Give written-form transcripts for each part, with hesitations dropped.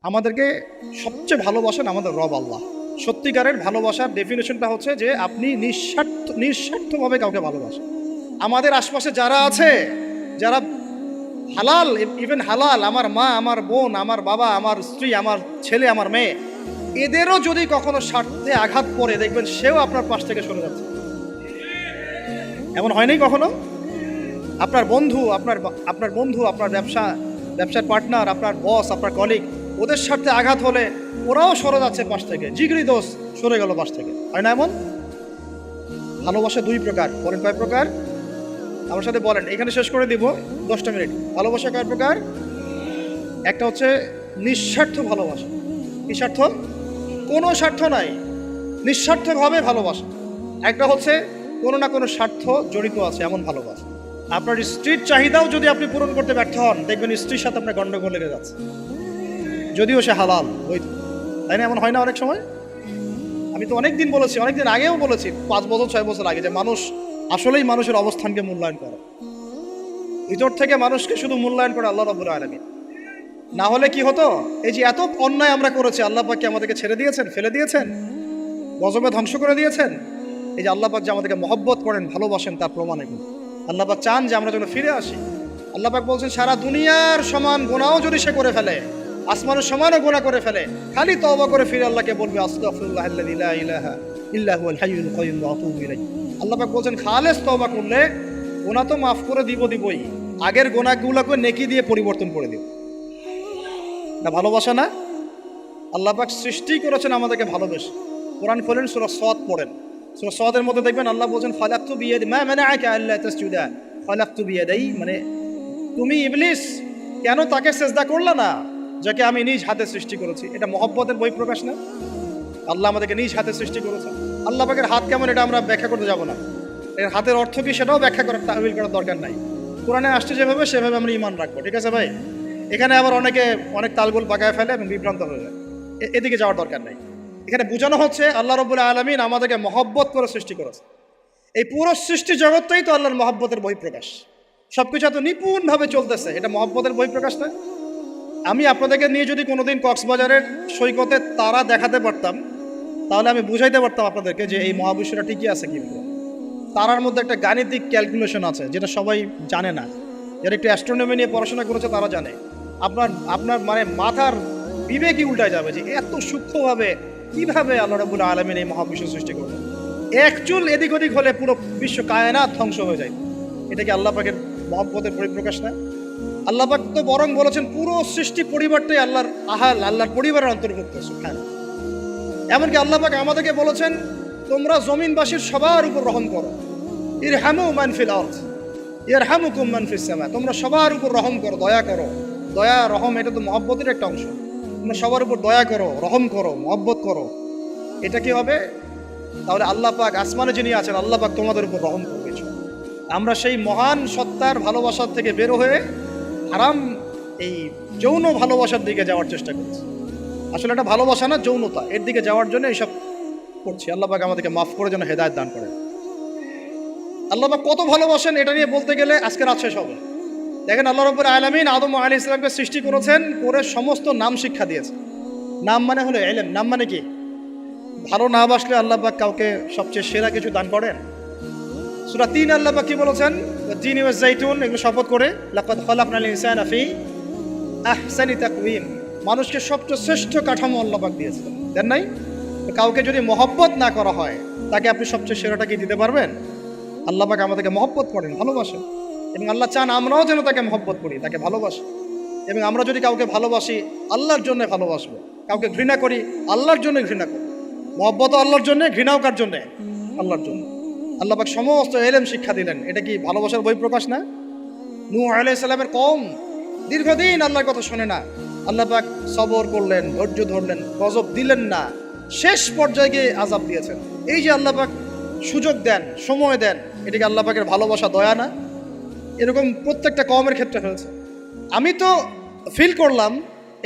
আমাদেরকে সবচেয়ে ভালোবাসেন আমাদের রব আল্লাহ। সত্যিকারের ভালোবাসার ডেফিনেশনটা হচ্ছে যে আপনি নিঃস্বার্থভাবে কাউকে ভালোবাসেন। আমাদের আশপাশে যারা আছে, যারা হালাল, ইভেন হালাল, আমার মা, আমার বোন, আমার বাবা, আমার স্ত্রী, আমার ছেলে, আমার মেয়ে, এদেরও যদি কখনো স্বার্থে আঘাত পড়ে, দেখবেন সেও আপনার পাশ থেকে সরে যাচ্ছে। এমন হয়নি কখনো? আপনার বন্ধু, আপনার ব্যবসার পার্টনার, আপনার বস, আপনার কলিগ, ওদের স্বার্থে আঘাত হলে ওরাও সরে যাচ্ছে পাশ থেকে, জিগরি দোষ সরে গেল পাশ থেকে, হয় না এমন? ভালোবাসা দুই প্রকার, বলেন কয় প্রকার? আমার সাথে বলেন, এখানে শেষ করে দিব 10টা মিনিট। ভালোবাসা কয় প্রকার? একটা হচ্ছে নিঃস্বার্থ ভালোবাসা। কি স্বার্থ? কোনো স্বার্থ নাই, নিঃস্বার্থভাবে ভালোবাসা। একটা হচ্ছে কোনো না কোনো স্বার্থ জড়িত আছে এমন ভালোবাসা। আপনার স্ত্রীর চাহিদাও যদি আপনি পূরণ করতে ব্যর্থ হন, দেখবেন স্ত্রীর সাথে আপনার গন্ডগোল লেগে যাচ্ছে, যদিও সে হালাল বৈধ। তাই না? এমন হয় না অনেক সময়? আমি তো অনেকদিন বলেছি, অনেকদিন আগেও বলেছি, 5 বছর 6 বছর আগে, যে মানুষ আসলেই মানুষের অবস্থানকে মূল্যায়ন করে। ভিতর থেকে মানুষকে শুধু মূল্যায়ন করে আল্লাহ রাব্বুল আলামিন। না হলে কি হতো? এই যে এত অন্যায় আমরা করেছি, আল্লাহ পাক কি আমাদেরকে ছেড়ে দিয়েছেন, ফেলে দিয়েছেন, গজবে ধ্বংস করে দিয়েছেন? এই যে আল্লাহ পাক যে আমাদেরকে মহব্বত করেন, ভালোবাসেন, তার প্রমাণ এগুলো। আল্লাহ পাক চান যে আমরা যেন ফিরে আসি। আল্লাহ পাক বলছেন, সারা দুনিয়ার সমান গুনাহও যদি সে করে ফেলে, আসমানের সমানও গুনাহ করে ফেলে, খালি তওবা করে ফিরে আল্লাহকে বলবে, আস্তাগফিরুল্লাহাল্লাযী লা ইলাহা ইল্লা হুয়াল হাইয়ুল কাইয়্যুম ওয়া আতুবু ইলাইহি। আল্লাহ পাক বলছেন, খালেস তওবা করলে গুনাহ তো মাফ করে দিবই, আগের গুনাহগুলোকে নেকি দিয়ে পরিবর্তন করে দিব। না ভালোবাসা না? আল্লাহ পাক সৃষ্টি করেছেন আমাদেরকে ভালোবেসে। কোরআন খোলেন, সূরা সদ পড়েন। সূরা সদের মধ্যে দেখবেন আল্লাহ বলছেন, ফালাকতু বিয়াদি মা মানাআকা আল্লা তাসজুদা ফালাকতু বিয়াদাই, মানে তুমি ইবলিস কেন তাকে সেজদা করলা না যাকে আমি নিজ হাতে সৃষ্টি করেছি? এটা মহব্বতের বহিঃপ্রকাশ না? আল্লাহ আমাদেরকে নিজ হাতে সৃষ্টি করেছেন। আল্লাহ পাকের হাত কেমন এটা আমরা ব্যাখ্যা করতে যাব না। এর হাতের অর্থ কি সেটাও ব্যাখ্যা করার, তাহবিল করার দরকার নাই। কোরআনে আসছে যেভাবে সেভাবে আমরা ঈমান রাখবো, ঠিক আছে ভাই? এখানে আবার অনেকে অনেক তালগোল পাকায় ফেলে এবং বিভ্রান্ত হয়ে যায়, এদিকে যাওয়ার দরকার নেই। এখানে বোঝানো হচ্ছে আল্লাহ রাব্বুল আলামিন আমাদেরকে মহব্বত করে সৃষ্টি করেছে। এই পুরো সৃষ্টি জগৎটাই তো আল্লাহর মহব্বতের বহিঃপ্রকাশ। সবকিছু এত নিপুণভাবে চলতেছে, এটা মহব্বতের বহিঃপ্রকাশ না? আমি আপনাদেরকে নিয়ে যদি কোনোদিন কক্সবাজারের সৈকতে তারা দেখাতে পারতাম, তাহলে আমি বুঝাইতে পারতাম আপনাদেরকে যে এই মহাবিশ্বটা ঠিকই আছে কিন্তু। তারার মধ্যে একটা গাণিতিক ক্যালকুলেশন আছে যেটা সবাই জানে না। যারা একটু অ্যাস্ট্রোনমি নিয়ে পড়াশোনা করেছে তারা জানে। আপনার আপনার মানে মাথার বিবেকই উল্টায় যাবে যে এত সূক্ষ্মভাবে কিভাবে আল্লাহ রাব্বুল আলামিন এই মহাবিশ্ব সৃষ্টি করলেন। এক চুল এদিক ওদিক হলে পুরো বিশ্ব কায়নাত ধ্বংস হয়ে যায়। এটা কি আল্লাহ পাকের মহব্বতের পরিপ্রকাশ না? আল্লাহ পাক তো বরং বলেছেন পুরো সৃষ্টি পরিবারটাই আল্লাহর আল্লাহর পরিবারের অন্তর্ভুক্ত। সুবহানাল্লাহ। এমনকি আল্লাহ পাক আমাদেরকে বলেছেন, তোমরা জমিনবাসীর সবার উপর রহম করো। ইরহামু মান ফিল আরদ ইয়ারহামুকুম মান ফিস সামা। তোমরা সবার উপর রহম করো, দয়া করো। দয়া, রহম, এটা তো মহব্বতের একটা অংশ। তোমরা সবার উপর দয়া করো, রহম করো, মহব্বত করো। এটা কি হবে? তাহলে আল্লাহ পাক আসমানে যিনি আছেন, আল্লাহ পাক তোমাদের উপর রহম করবে। আমরা সেই মহান সত্তার ভালোবাসার থেকে বের হয়ে হারাম এই যৌন ভালোবাসার দিকে যাওয়ার চেষ্টা করছি। আসলে এটা ভালোবাসা না, যৌনতা, এর দিকে যাওয়ার জন্য এইসব করছি। আল্লাহ পাক আমাদেরকে মাফ করে যেন হেদায়েত দান করেন। আল্লাহ পাক কত ভালোবাসেন এটা নিয়ে বলতে গেলে আজকে রাত শেষ হবে। দেখেন, আল্লাহ রাব্বুল আলামিন আদম আলাইহিস সালামকে সৃষ্টি করেছেন, করে সমস্ত নাম শিক্ষা দিয়েছেন। নাম মানে হলো ইলম। নাম মানে কি? ভালো না বাসলে আল্লাহ পাক কাউকে সবচেয়ে সেরা কিছু দান করেন। সূরা ৩ আল্লাহ পাক কি বলেছেন? তিনি ওয়াজ জাইতুন, এগুলো শপথ করে, লাকাদ খালাকনাল ইনসানা ফি আহসানি তাকওয়িম। মানুষকে সবচেয়ে শ্রেষ্ঠ কাঠামো আল্লাহ পাক দিয়েছেন, দেন নাই? কাউকে যদি মহব্বত না করা হয়, তাকে আপনি সবচেয়ে সেরাটা কি দিতে পারবেন? আল্লাহ পাক আমাদেরকে মহব্বত করেন, ভালোবাসেন, এবং আল্লাহ চান আমরাও যেন তাকে মহব্বত করি, তাকে ভালোবাসি। এবং আমরা যদি কাউকে ভালোবাসি, আল্লাহর জন্য ভালোবাসবো। কাউকে ঘৃণা করি, আল্লাহর জন্য ঘৃণা করি। মহব্বত আল্লাহর জন্য, ঘৃণাও কার জন্য? আল্লাহর জন্য। আল্লাহ পাক সমস্ত ইলম শিক্ষা দিলেন। এটা কি ভালোবাসার বহিঃপ্রকাশ না? নূহ আলাইহিস সালামের কওম দীর্ঘদিন আল্লাহর কথা শোনে না। আল্লাহ পাক সবর করলেন, ধৈর্য ধরলেন, গজব দিলেন না, শেষ পর্যায়ে গিয়ে আযাব দিয়েছেন। এই যে আল্লাহ পাক সুযোগ দেন, সময় দেন, এটা কি আল্লাহ পাকের ভালোবাসা, দয়া না? এরকম প্রত্যেকটা কওমের ক্ষেত্রে হয়েছে। আমি তো ফিল করলাম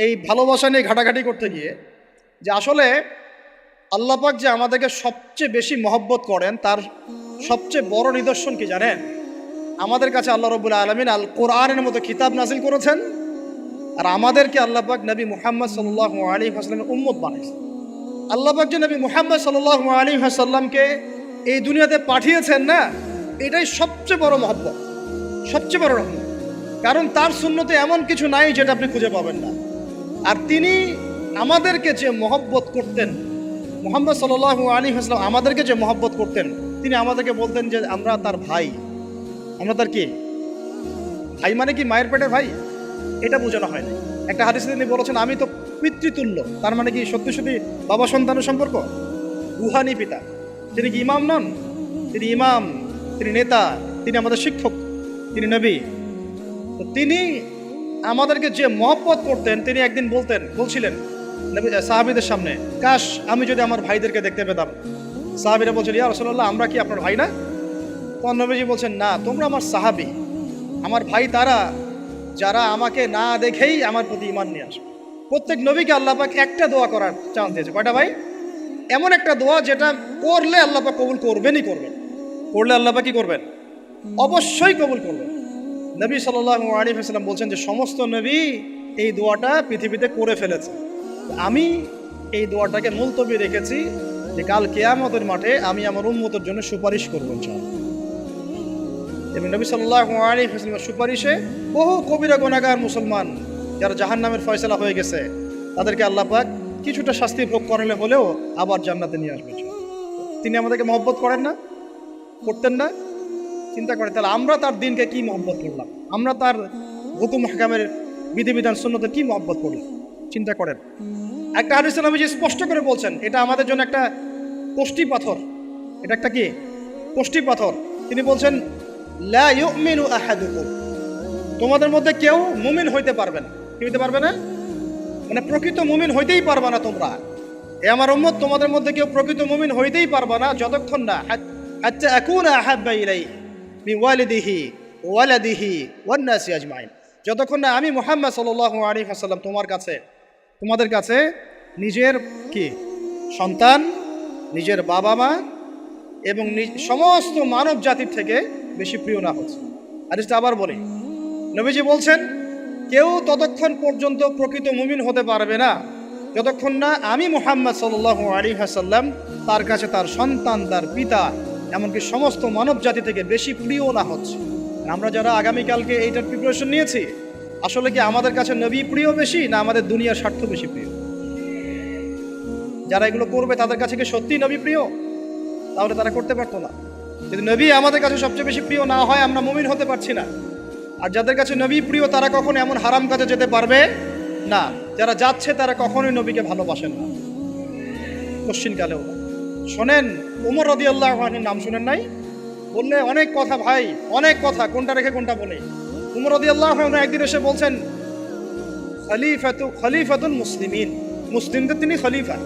এই ভালোবাসা নিয়ে ঘাটাঘাটি করতে গিয়ে, যে আসলে আল্লাহ পাক যে আমাদেরকে সবচেয়ে বেশি মহব্বত করেন, তার সবচেয়ে বড় নিদর্শন কি জানেন? আমাদের কাছে আল্লাহ রাব্বুল আলামিন আল কোরআনের মতো কিতাব নাজিল করেছেন, আর আমাদেরকে আল্লাহ পাক নবী মুহাম্মদ সাল্লাল্লাহু আলাইহি ওয়াসাল্লামের উম্মত বানাইছে। আল্লাহ পাক যে নবী মুহাম্মদ সাল্লাল্লাহু আলাইহি ওয়াসাল্লামকে এই দুনিয়াতে পাঠিয়েছেন না, এটাই সবচেয়ে বড় মহব্বত, সবচেয়ে বড় রহমত। কারণ তার সুন্নতে এমন কিছু নাই যেটা আপনি খুঁজে পাবেন না। আর তিনি আমাদেরকে যে মহব্বত করতেন, মুহাম্মদ সাল্লাল্লাহু আলাইহি ওয়াসাল্লাম আমাদেরকে যে মহব্বত করতেন, তিনি আমাদেরকে বলতেন যে আমরা তার ভাই। আমরা তার কি ভাই? মানে কি মায়ের পেটের ভাই? এটা বোঝানো হয় না। একটা হাদিসে তিনি বলেছেন আমি তো পিতৃতুল্য। তার মানে কি সত্যি সত্যি বাবা সন্তানের সম্পর্ক? রুহানি পিতা। তিনি কি ইমাম নন? তিনি ইমাম, তিনি নেতা, তিনি আমাদের শিক্ষক, তিনি নবী। তো তিনি আমাদেরকে যে মহব্বত করতেন, তিনি একদিন বলছিলেন নবী সাহাবীদের সামনে, কাশ আমি যদি আমার ভাইদেরকে দেখতে পেতাম। সাহাবীরা বলছেন ইয়া রাসূলুল্লাহ আমরা কি আপনার ভাই না? তখন নবীজি বলছেন না, তোমরা আমার সাহাবী। আমার ভাই তারা যারা আমাকে না দেখেই আমার প্রতি ঈমান নিয়ে আসবে। প্রত্যেক নবীকে আল্লাহ পাক একটা দোয়া করার চান্স দিয়েছে। কয়টা ভাই? এমন একটা দোয়া যেটা করলে আল্লাহ পাক কবুল করবেনই করবেন। করলে আল্লাহ পাক কি করবেন? অবশ্যই কবুল করবেন। নবী সাল্লাল্লাহু আলাইহি ওয়াসাল্লাম বলছেন যে সমস্ত নবী এই দোয়াটা পৃথিবীতে করে ফেলেছে। আমি এই দোয়াটাকে মুলতবি রেখেছি যে কাল কিয়ামতের মাঠে আমি আমার উম্মতের জন্য সুপারিশ করব ইনশাআল্লাহ। এবং নবী সাল্লাল্লাহু আলাইহি ওয়াসাল্লামের সুপারিশে বহু কবিরা গুনাহগার মুসলমান যারা জাহান্নামের ফয়সালা হয়ে গেছে, তাদেরকে আল্লাহ পাক কিছুটা শাস্তি ভোগ করালে হলেও আবার জান্নাতে নিয়ে আসবে। তিনি আমাদেরকে মহব্বত করেন না? করতেন না? চিন্তা করেন তাহলে আমরা তার দিনকে কি মহব্বত করলাম, আমরা তার হুকুম হাকামের বিধিবিধান সুন্নতের কি মহব্বত করলাম, চিন্তা করেন। একটা হাদিসে নবীজি স্পষ্ট করে বলছেন এটা আমাদের জন্য একটা কষ্টি পাথর। এটা একটা কি কষ্টি পাথর। তিনি বলছেন লা ইউমিনু আহাদুকুম, তোমাদের মধ্যে কেউ মুমিন হইতে পারবে না। কি হইতে পারবে না? মানে প্রকৃত মুমিন হইতেই পারবে না তোমরা। এ আমার উম্মত, তোমাদের মধ্যে কেউ প্রকৃত মুমিন হইতেই পারবে না যতক্ষণ না হাত্তা আকুনা আহাব্বা ইলাইহি মিন ওয়ালিদিহি ওয়ালাদিহি ওয়ান নাসি আজমাইন, যতক্ষণ না আমি মুহাম্মদ সাল্লাল্লাহু আলাইহি ওয়াসাল্লাম তোমাদের কাছে নিজের কি সন্তান, নিজের বাবা মা এবং সমস্ত মানব জাতির থেকে বেশি প্রিয় না হচ্ছে। আর এটা আবার বলি, নবীজি বলছেন কেউ ততক্ষণ পর্যন্ত প্রকৃত মুমিন হতে পারবে না যতক্ষণ না আমি মুহাম্মদ সাল্লাল্লাহু আলাইহি ওয়াসাল্লাম তার কাছে তার সন্তান, তার পিতা, এমনকি সমস্ত মানব জাতি থেকে বেশি প্রিয় না হচ্ছে। আমরা যারা আগামীকালকে এইটার প্রিপারেশন নিয়েছি, আসলে কি আমাদের কাছে নবী প্রিয় বেশি না আমাদের দুনিয়ার স্বার্থ বেশি প্রিয়? যারা এগুলো করবে তাদের কাছে কি সত্যি নবী প্রিয়? তাহলে তারা করতে পারতো না। যদি নবী আমাদের কাছে সবচেয়ে বেশি প্রিয় না হয়, আমরা মুমিন হতে পারছি না। আর যাদের কাছে নবী প্রিয় তারা কখনো এমন হারাম কাজে যেতে পারবে না। যারা যাচ্ছে তারা কখনোই নবীকে ভালোবাসেন না, কোশ্চিনকালেও না। শোনেন, ওমর রাদিয়াল্লাহু আনহুর নাম শুনেন নাই? বললে অনেক কথা ভাই, অনেক কথা, কোনটা রেখে কোনটা বলে। ওমর রাদিয়াল্লাহু আনহু একদিন এসে বলছেন খলিফাতুল মুসলিমিন, মুসলিমদের তিনি খলিফা।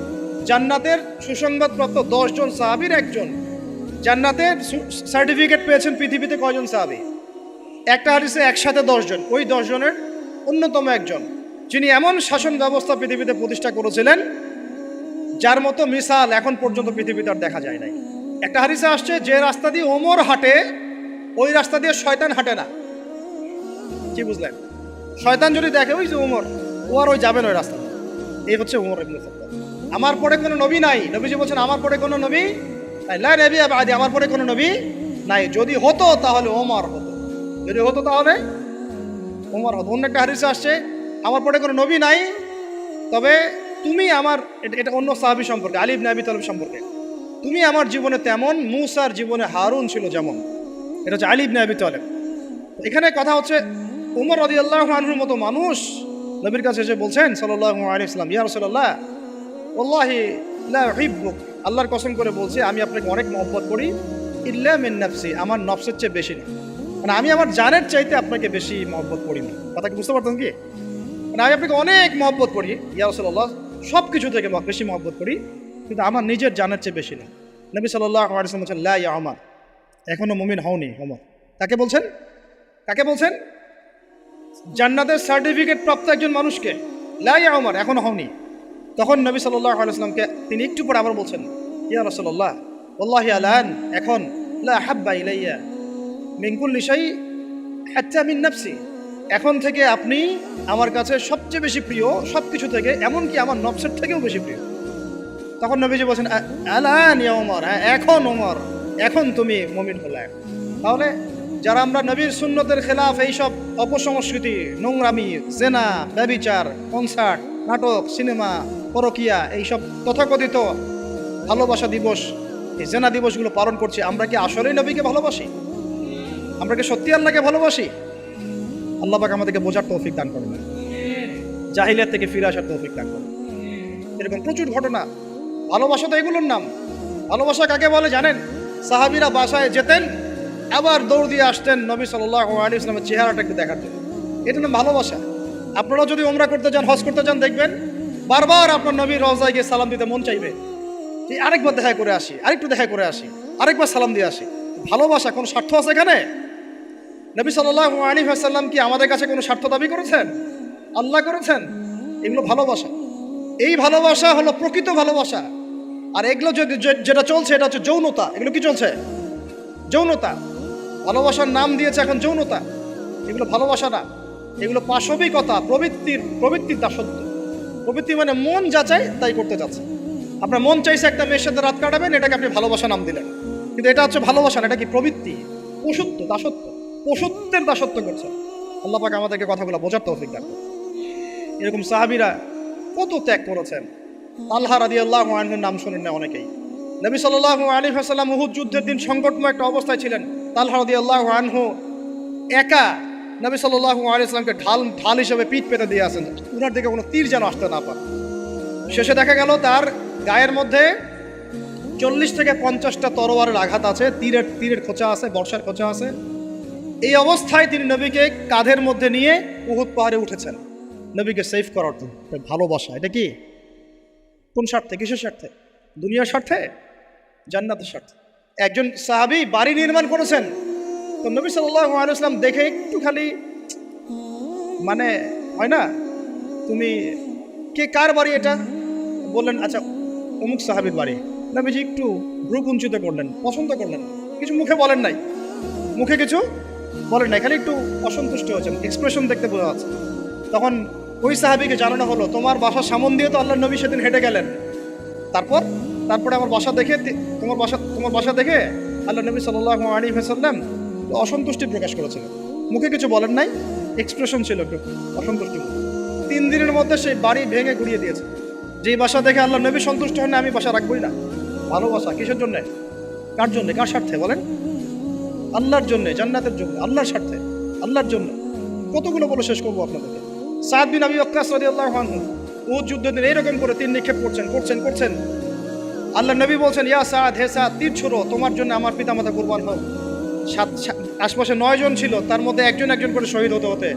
জান্নাতের সুসংবাদপ্রাপ্ত 10 জন সাহাবীর একজন। জান্নাতের সার্টিফিকেট পেয়েছেন পৃথিবীতে কয়জন সাহাবী? একটা হাদিসে একসাথে 10 জন। ওই 10 জনের অন্যতম একজন, যিনি এমন শাসন ব্যবস্থা পৃথিবীতে প্রতিষ্ঠা করেছিলেন যার মতো মিসাল এখন পর্যন্ত পৃথিবীতে আর দেখা যায় নাই। একটা হাদিসে আসছে যে রাস্তা দিয়ে ওমর হাঁটে ওই রাস্তা দিয়ে শয়তান হাঁটে না। কি বুঝলেন? শয়তান যদি দেখে ওই যে ওমর, ও আর ওই যাবেন ওই রাস্তা। এই হচ্ছে ওমর ইবনে খাত্তাব। আমার পরে কোনো নবী নাই। নবীজি বলছেন আমার পরে কোনো নবী নাই, লা নবিয়্যা বা'দি, আমার পরে কোনো নবী নাই। যদি হতো তাহলে ওমর হতো, যদি হতো তাহলে ওমর হতো। অন্য একটা হাদিসে আসছে আমার পরে কোনো নবী নাই, তবে তুমি আমার, এটা অন্য সাহাবী সম্পর্কে, আলী ইবনে আবি তালিব সম্পর্কে, তুমি আমার জীবনে তেমন মূসার জীবনে হারুন ছিল যেমন। এটা হচ্ছে আলী ইবনে আবি তালিব। এখানে কথা হচ্ছে ওমর রাদিয়াল্লাহু আনহুর মতো মানুষ নবীর কাছে এসে বলছেন সাল্লাল্লাহু আলাইহি ওয়াসাল্লাম, ইয়া রাসূলুল্লাহ ওয়াল্লাহি লা উহিব্বুক, আল্লাহর কসম করে বলছি আমি আপনাকে অনেক মহব্বত করি, ইল্লা মিন নাফসি, আমার নফসের চেয়ে বেশি না। মানে আমি আমার জানের চাইতে আপনাকে বেশি মহব্বত করি না। কথা কি বুঝতে পারতেন কি? মানে আমি আপনাকে অনেক মহব্বত করি ইয়া রাসূলুল্লাহ, সব কিছু থেকে বেশি মহব্বত করি, কিন্তু আমার নিজের জানের চেয়ে বেশি না। নবী সাল্লাল্লাহু আলাইহি ওয়াসাল্লাম বলছেন লা ইয়া ওমর, এখনো মুমিন হওনি ওমর। কাকে বলছেন? কাকে বলছেন? জান্নাতের সার্টিফিকেট প্রাপ্ত একজন মানুষকে লা ইয়া ওমর, এখনো হওনি। তখন নবী সাল্লাল্লাহু আলাইহি ওয়াসাল্লামকে তিনি একটু পরে আবার বলছেন ইয়া রাসূলুল্লাহ ওয়াল্লাহি আলান, এখন লা হাব্বা ইলাইয়া মিন কুল্লি শাই হাত্তা মিন নাফসি, এখন থেকে আপনি আমার কাছে সবচেয়ে বেশি প্রিয় সব কিছু থেকে, এমনকি আমার নফসের থেকেও বেশি প্রিয়। তখন নবীজি বলছেন আলান ইয়া ওমর, হ্যাঁ এখন ওমর, এখন তুমি মুমিন হলে। তাহলে যারা আমরা নবীর সুন্নতের খেলাফ এইসব অপসংস্কৃতি, নোংরামি, জেনা, ব্যভিচার, কনসার্ট, নাটক, সিনেমা, পরকিয়া, এইসব তথাকথিত ভালোবাসা দিবস, এই জেনা দিবসগুলো পালন করছি, আমরা কি আসলেই নবীকে ভালোবাসি? আমরা কি সত্যি আল্লাহকে ভালোবাসি? আল্লাহ পাক আমাদেরকে বোঝার তৌফিক দান করেন, জাহিলিয়াত থেকে ফিরে আসার তৌফিক দান করেন। এরকম প্রচুর ঘটনা। ভালোবাসা তো এগুলোর নাম। ভালোবাসা কাকে বলে জানেন? সাহাবীরা বাসায় যেতেন, আবার দৌড় দিয়ে আসতেন নবী সাল্লাল্লাহু আলাইহি ওয়াসাল্লামের চেহারাটা একটু দেখার জন্য। এটা নাম ভালোবাসা। আপনারা যদি উমরা করতে যান, হজ করতে যান, দেখবেন বারবার আপনার নবীর রওজায় গিয়ে সালাম দিতে মন চাইবে, যে আরেকবার দেখা করে আসি, আরেকটু দেখা করে আসি, আরেকবার সালাম দিয়ে আসি। ভালোবাসা কোনো স্বার্থ আছে এখানে? নবী সাল্লাল্লাহু আলাইহি ওয়াসাল্লাম কি আমাদের কাছে কোনো স্বার্থ দাবি করেছেন? আল্লাহ করেছেন। এগুলো ভালোবাসা। এই ভালোবাসা হলো প্রকৃত ভালোবাসা। আর এগুলো যেটা চলছে এটা হচ্ছে যৌনতা। এগুলো কি চলছে? যৌনতা। ভালোবাসার নাম দিয়েছে এখন যৌনতা। এগুলো ভালোবাসা না, এগুলো পাশবিকতা, প্রবৃত্তির দাসত্ব। প্রবৃত্তি মানে মন যা চায় তাই করতে যাচ্ছে। আপনার মন চাইছে একটা মেয়ের সাথে রাত কাটাবেন, এটাকে আপনি ভালোবাসা নাম দিলেন, কিন্তু এটা হচ্ছে ভালোবাসা না, এটা কি প্রবৃত্তি, পশুত্ব, দাসত্ব, পশুত্বের দাসত্ব করছে। আল্লাহ পাক আমাদেরকে কথাগুলো বোঝার তৌফিক দান করুন। এরকম সাহাবীরা কত ত্যাগ করেছেন। তালহা রাদিয়াল্লাহু আনহুর নাম শুনেন না অনেকেই। নবী সাল্লাল্লাহু আলাইহি ওয়াসাল্লাম উহুদ যুদ্ধের দিন সংকটময় একটা অবস্থায় ছিলেন। তালহা রাদিয়াল্লাহু আনহু একা নবী সাল্লাল্লাহু আলাইহি ওয়াসাল্লামকে ঢাল হিসেবে পিঠ পেতে দিয়ে আসেন, উনার দিকে কোনো তীর যেন আসতে না পারে। শেষে দেখা গেল তার গায়ের মধ্যে 40 থেকে 50টা তরোয়ারের আঘাত আছে, তীরের খোঁচা আছে, বর্ষার খোঁচা আছে। এই অবস্থায় তিনি নবীকে কাঁধের মধ্যে নিয়ে উহুদ পাহাড়ে উঠেছেন নবীকে সেভ করার জন্য। ভালোবাসা। এটা কি? কোন স্বার্থে? কিসের স্বার্থে? দুনিয়ার স্বার্থে? জান্নাতের স্বার্থে। একজন সাহাবী বাড়ি নির্মাণ করেছেন, তো নবী সাল্লাল্লাহু আলাইহি ওয়াসাল্লাম দেখে একটু খালি মানে হয় না, তুমি কে, কার বাড়ি এটা? বললেন আচ্ছা অমুক সাহাবীর বাড়ি। নবীজি একটু ভ্রু কুঞ্চিত করলেন, পছন্দ করলেন, কিছু মুখে বলেন নাই, মুখে কিছু বলেন নাই, খালি একটু অসন্তুষ্ট হয়েছেন, এক্সপ্রেশন দেখতে বোঝা যাচ্ছে। তখন ওই সাহাবীকে জানানো হলো, তোমার বাসার সামন দিয়ে তো আল্লাহর নবী সেদিন হেঁটে গেলেন, তারপরে আমার বাসা দেখে, তোমার বাসা দেখে আল্লাহ নবী সাল্লাল্লাহু আলাইহি ওয়াসাল্লাম অসন্তুষ্টি প্রকাশ করেছিলেন। মুখে কিছু বলেন নাই, এক্সপ্রেশন ছিল একটু অসন্তুষ্টি। 3 দিনের মধ্যে সেই বাড়ি ভেঙে গুড়িয়ে দিয়েছে। যেই বাসা দেখে আল্লাহ নবী সন্তুষ্ট হন না, আমি বাসা রাখবই না। ভালোবাসা কিসের জন্য? কার জন্য? কার স্বার্থে বলেন? আল্লাহর জন্য, জান্নাতের জন্য, আল্লাহর স্বার্থে, আল্লাহর জন্য। কতগুলো বলে শেষ করবো আপনাদেরকে। সাদ বিন আবি ওয়াক্কাস রাদিয়াল্লাহু আনহু উহুদ যুদ্ধের দিন এইরকম করে তীর নিক্ষেপ করছেন। আল্লাহ নবী বলছেন, ইয়া সাদ, হে সাদ, তীর ছোড়ো, তোমার জন্য আমার পিতামাতা কুরবান হোক। আশপাশে 9 জন ছিল, তার মধ্যে একজন করে শহীদ হতে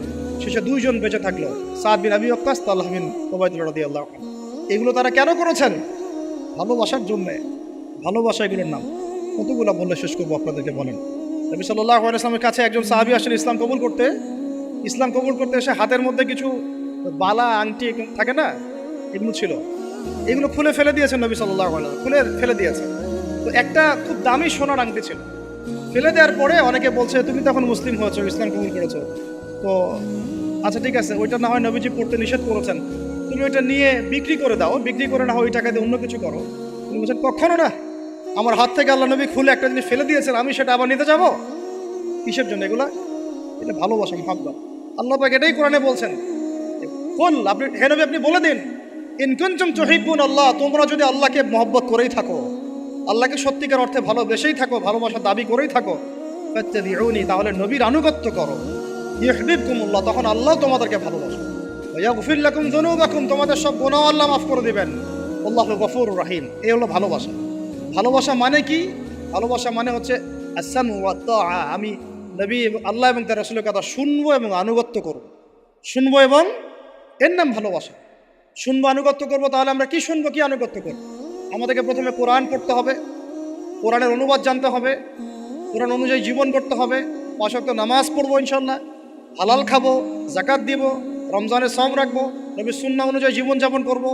শেষে 2 জন বেঁচে থাকলো, সাদ বিন আবি ওয়াক্কাস, তালহা বিন উবাইদুল্লাহ রাদিয়াল্লাহু আনহু। এগুলো তারা কেন করেছেন? ভালোবাসার জন্য। ভালোবাসা এগুলোর নাম। কতগুলো বললে শেষ করবো আপনাদেরকে, বলেন। নবী সাল্লাল্লাহু আলাইহি ওয়াসাল্লামের কাছে একজন সাহাবী আসেন ইসলাম কবুল করতে এসে হাতের মধ্যে কিছু বালা, আংটি থাকে না, এগুলো ছিল, এগুলো খুলে ফেলে দিয়েছেন নবী সাল্লাল্লাহু আলাইহি ওয়াসাল্লাম, খুলে ফেলে দিয়েছে। তো একটা খুব দামি সোনার আংটি ছিল। ফেলে দেওয়ার পরে অনেকে বলছে, তুমি তো এখন মুসলিম হয়েছো, ইসলাম কবুল করেছো, তো আচ্ছা ঠিক আছে, ওইটা না হয় নবীজি পড়তে নিষেধ করেছেন, তুমি ওইটা নিয়ে বিক্রি করে দাও, বিক্রি করে না হয় ওই টাকা দিয়ে অন্য কিছু করো। তুমি বলছেন, কখনো না, আমার হাত থেকে আল্লাহ নবী খুলে একটা জিনিস ফেলে দিয়েছেন, আমি সেটা আবার নিতে যাবো? কিসের জন্য এগুলা? এটা ভালোবাসা, মহব্বত। আল্লাহ পাক এটাই কোরআনে বলছেন, কুল, আপনি হে নবী আপনি বলে দিন, ইন কুনতুম তুহিব্বুন আল্লাহ, তোমরা যদি আল্লাহকে মহব্বত করেই থাকো, আল্লাহকে সত্যিকার অর্থে ভালোবেসেই থাকো, ভালোবাসা দাবি করেই থাকো, ফাত্তাবিউনি, তাহলে নবীর আনুগত্য করো, ইউহিব্বুকুমুল্লাহ, তখন আল্লাহ তোমাদেরকে ভালোবাসবে, ওয়া ইয়াগফির লাকুম যুনুবাকুম, তোমাদের সব গুনাহ আল্লাহ মাফ করে দিবেন, আল্লাহু গফুরুর রহিম। এই হলো ভালোবাসা। ভালোবাসা মানে কি? ভালোবাসা মানে হচ্ছে আস-সামউ ওয়াত তাআ, আমি নবী আল্লাহ এবং তার রাসূলের কথা শুনবো এবং আনুগত্য করব, শুনবো, এবং এর নাম ভালোবাসা। শুনবো, আনুগত্য করবো। তাহলে আমরা কি শুনবো, কি আনুগত্য করবো? আমাদেরকে প্রথমে কোরআন পড়তে হবে, কোরআনের অনুবাদ জানতে হবে, কোরআন অনুযায়ী জীবন করতে হবে, 5 ওয়াক্ত নামাজ পড়বো ইনশাল্লাহ, হালাল খাবো, যাকাত দিব, রমজানের সওম রাখবো, নবীর সুন্নাহ অনুযায়ী জীবনযাপন করব,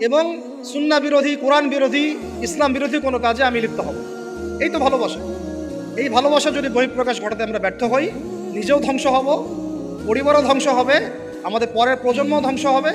এবং সুন্নাহ বিরোধী, কোরআন বিরোধী, ইসলাম বিরোধী কোনো কাজে আমি লিপ্ত হব। এই তো ভালোবাসা। এই ভালোবাসা যদি বহিঃপ্রকাশ ঘটাতে আমরা ব্যর্থ হই, নিজেও ধ্বংস হব, পরিবারও ধ্বংস হবে, আমাদের পরের প্রজন্মও ধ্বংস হবে।